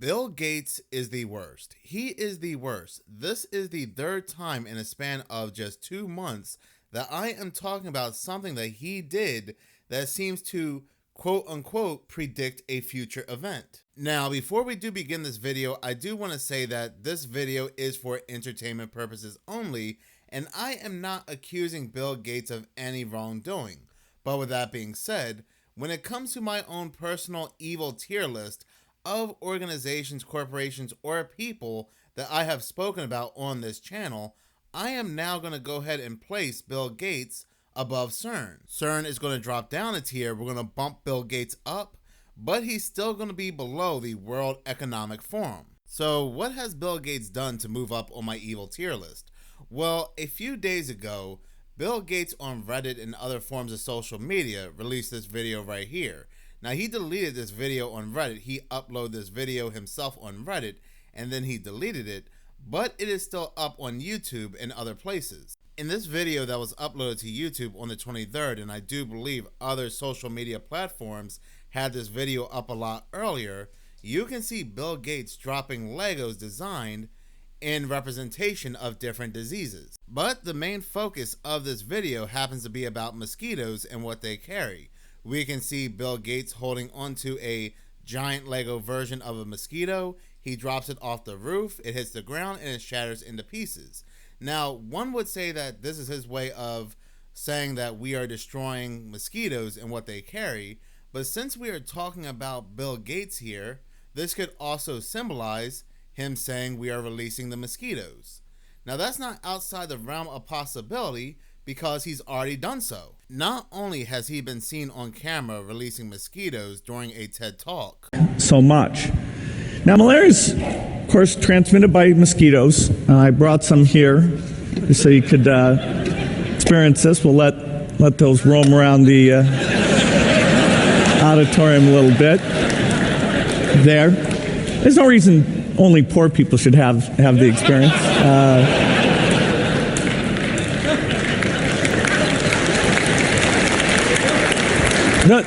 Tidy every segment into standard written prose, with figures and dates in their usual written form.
Bill Gates is the worst. He is the worst. This is the third time in a span of just 2 months that I am talking about something that he did that seems to quote unquote predict a future event. Now, before we do begin this video, I do want to say that this video is for entertainment purposes only, and I am not accusing Bill Gates of any wrongdoing. But with that being said, when it comes to my own personal evil tier list of organizations, corporations, or people that I have spoken about on this channel, I am now going to go ahead and place Bill Gates above CERN. CERN is going to drop down a tier. We're going to bump Bill Gates up, but he's still going to be below the World Economic Forum. So what has Bill Gates done to move up on my evil tier list? Well, a few days ago, Bill Gates on Reddit and other forms of social media released this video right here. Now, he deleted this video on Reddit. He uploaded this video himself on Reddit, and then he deleted it, but it is still up on YouTube and other places. In this video that was uploaded to YouTube on the 23rd, and I do believe other social media platforms had this video up a lot earlier, you can see Bill Gates dropping Legos designed in representation of different diseases. But the main focus of this video happens to be about mosquitoes and what they carry. We can see Bill Gates holding onto a giant Lego version of a mosquito. He drops it off the roof, it hits the ground, and it shatters into pieces. Now, one would say that this is his way of saying that we are destroying mosquitoes and what they carry, but since we are talking about Bill Gates here, this could also symbolize him saying we are releasing the mosquitoes. Now, that's not outside the realm of possibility because he's already done so. Not only has he been seen on camera releasing mosquitoes during a TED Talk. So much. Now, malaria is, of course, transmitted by mosquitoes. I brought some here just so you could experience this. We'll let those roam around the auditorium a little bit. There. There's no reason only poor people should have the experience.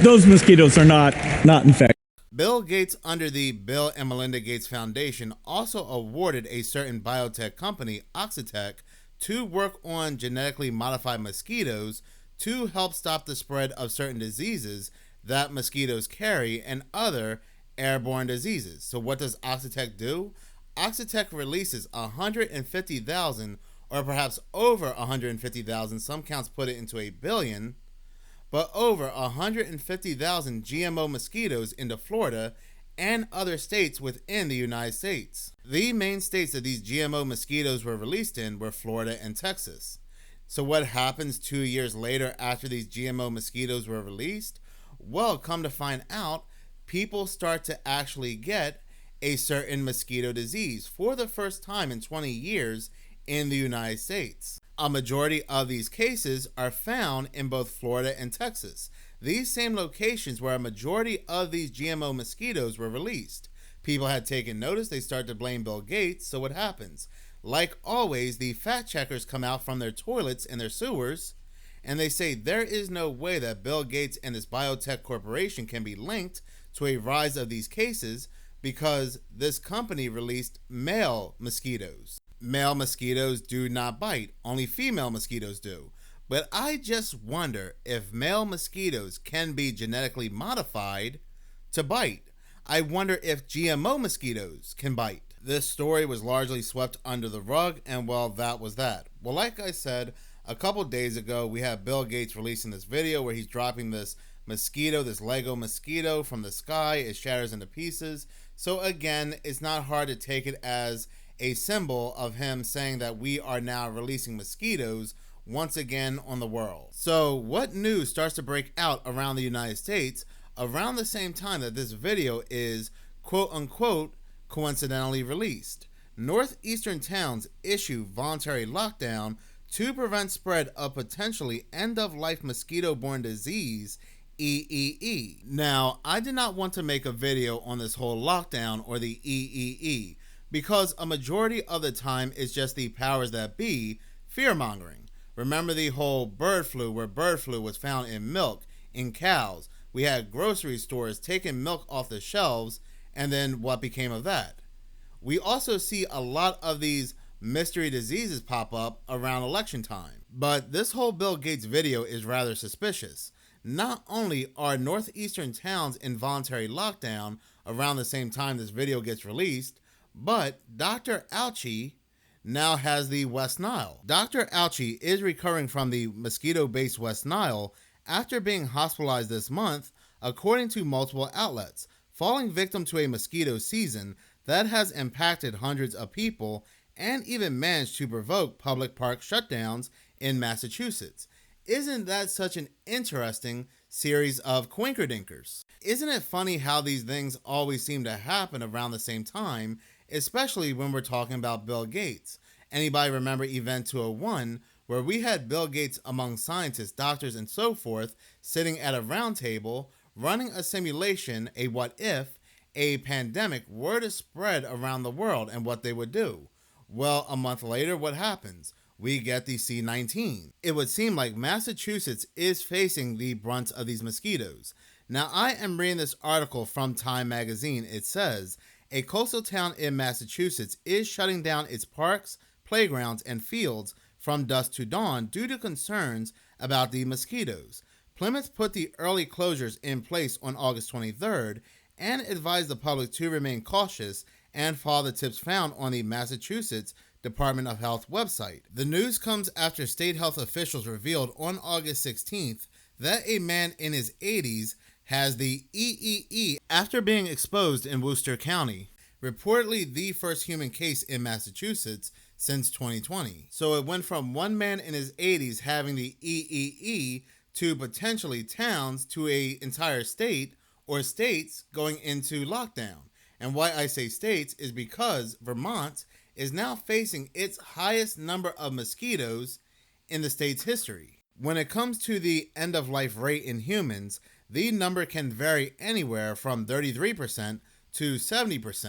Those mosquitoes are not infected. Bill Gates, under the Bill and Melinda Gates Foundation, also awarded a certain biotech company, Oxitec, to work on genetically modified mosquitoes to help stop the spread of certain diseases that mosquitoes carry and other airborne diseases. So what does Oxitec do? Oxitec releases 150,000, or perhaps over 150,000, some counts put it into 1 billion, but over 150,000 GMO mosquitoes into Florida and other states within the United States. The main states that these GMO mosquitoes were released in were Florida and Texas. So what happens 2 years later after these GMO mosquitoes were released? Well, come to find out, people start to actually get a certain mosquito disease for the first time in 20 years in the United States. A majority of these cases are found in both Florida and Texas, these same locations where a majority of these GMO mosquitoes were released. People had taken notice, they start to blame Bill Gates, so what happens? Like always, the fact checkers come out from their toilets and their sewers, and they say there is no way that Bill Gates and this biotech corporation can be linked to a rise of these cases because this company released male mosquitoes. Male mosquitoes do not bite, only female mosquitoes do. But I just wonder if male mosquitoes can be genetically modified to bite. I wonder if GMO mosquitoes can bite. This story was largely swept under the rug, and well, that was that. Well, like I said, a couple days ago, we have Bill Gates releasing this video where he's dropping this mosquito, this Lego mosquito from the sky. It shatters into pieces. So again, it's not hard to take it as a symbol of him saying that we are now releasing mosquitoes once again on the world. So what news starts to break out around the United States around the same time that this video is quote unquote coincidentally released? Northeastern towns issue voluntary lockdown to prevent spread of potentially end-of-life mosquito-borne disease, EEE. Now, I did not want to make a video on this whole lockdown or the EEE because a majority of the time it's just the powers that be fear-mongering. Remember the whole bird flu, where bird flu was found in milk, in cows. We had grocery stores taking milk off the shelves And then what became of that? We also see a lot of these mystery diseases pop up around election time. But this whole Bill Gates video is rather suspicious. Not only are northeastern towns in voluntary lockdown around the same time this video gets released, but Dr. Auchi now has the West Nile. Dr. Auchi is recovering from the mosquito-based West Nile after being hospitalized this month, according to multiple outlets, falling victim to a mosquito season that has impacted hundreds of people and even managed to provoke public park shutdowns in Massachusetts. Isn't that such an interesting series of coinkerdinkers? Isn't it funny how these things always seem to happen around the same time, especially when we're talking about Bill Gates? Anybody remember Event 201, where we had Bill Gates among scientists, doctors, and so forth sitting at a round table running a simulation, a what if, a pandemic were to spread around the world and what they would do? Well, a month later, what happens? We get the C-19. It would seem like Massachusetts is facing the brunt of these mosquitoes. Now, I am reading this article from Time magazine. It says, a coastal town in Massachusetts is shutting down its parks, playgrounds, and fields from dusk to dawn due to concerns about the mosquitoes. Plymouth put the early closures in place on August 23rd and advised the public to remain cautious and follow the tips found on the Massachusetts Department of Health website. The news comes after state health officials revealed on August 16th that a man in his 80s has the EEE after being exposed in Worcester County, reportedly the first human case in Massachusetts since 2020. So it went from one man in his 80s having the EEE to potentially towns to an entire state or states going into lockdown. And why I say states is because Vermont is now facing its highest number of mosquitoes in the state's history. When it comes to the end-of-life rate in humans, the number can vary anywhere from 33% to 70%.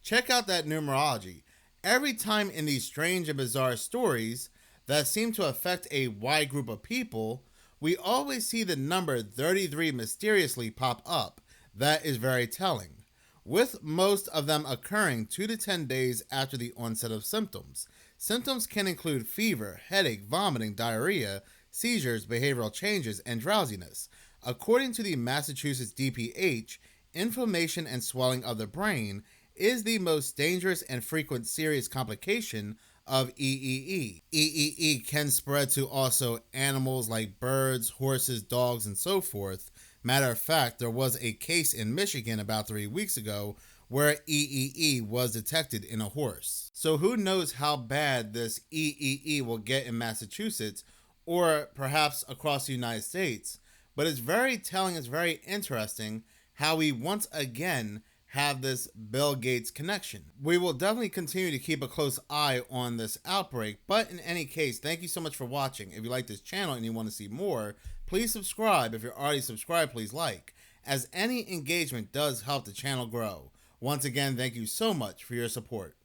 Check out that numerology. Every time in these strange and bizarre stories that seem to affect a wide group of people, we always see the number 33 mysteriously pop up. That is very telling, with most of them occurring 2 to 10 days after the onset of symptoms. Symptoms can include fever, headache, vomiting, diarrhea, seizures, behavioral changes, and drowsiness. According to the Massachusetts DPH, inflammation and swelling of the brain is the most dangerous and frequent serious complication of EEE. EEE can spread to also animals like birds, horses, dogs, and so forth. Matter of fact, there was a case in Michigan about 3 weeks ago where EEE was detected in a horse. So who knows how bad this EEE will get in Massachusetts or perhaps across the United States. But it's very telling, it's very interesting how we once again have this Bill Gates connection. We will definitely continue to keep a close eye on this outbreak, but in any case, thank you so much for watching. If you like this channel and you want to see more, please subscribe. If you're already subscribed, please like, as any engagement does help the channel grow. Once again, thank you so much for your support.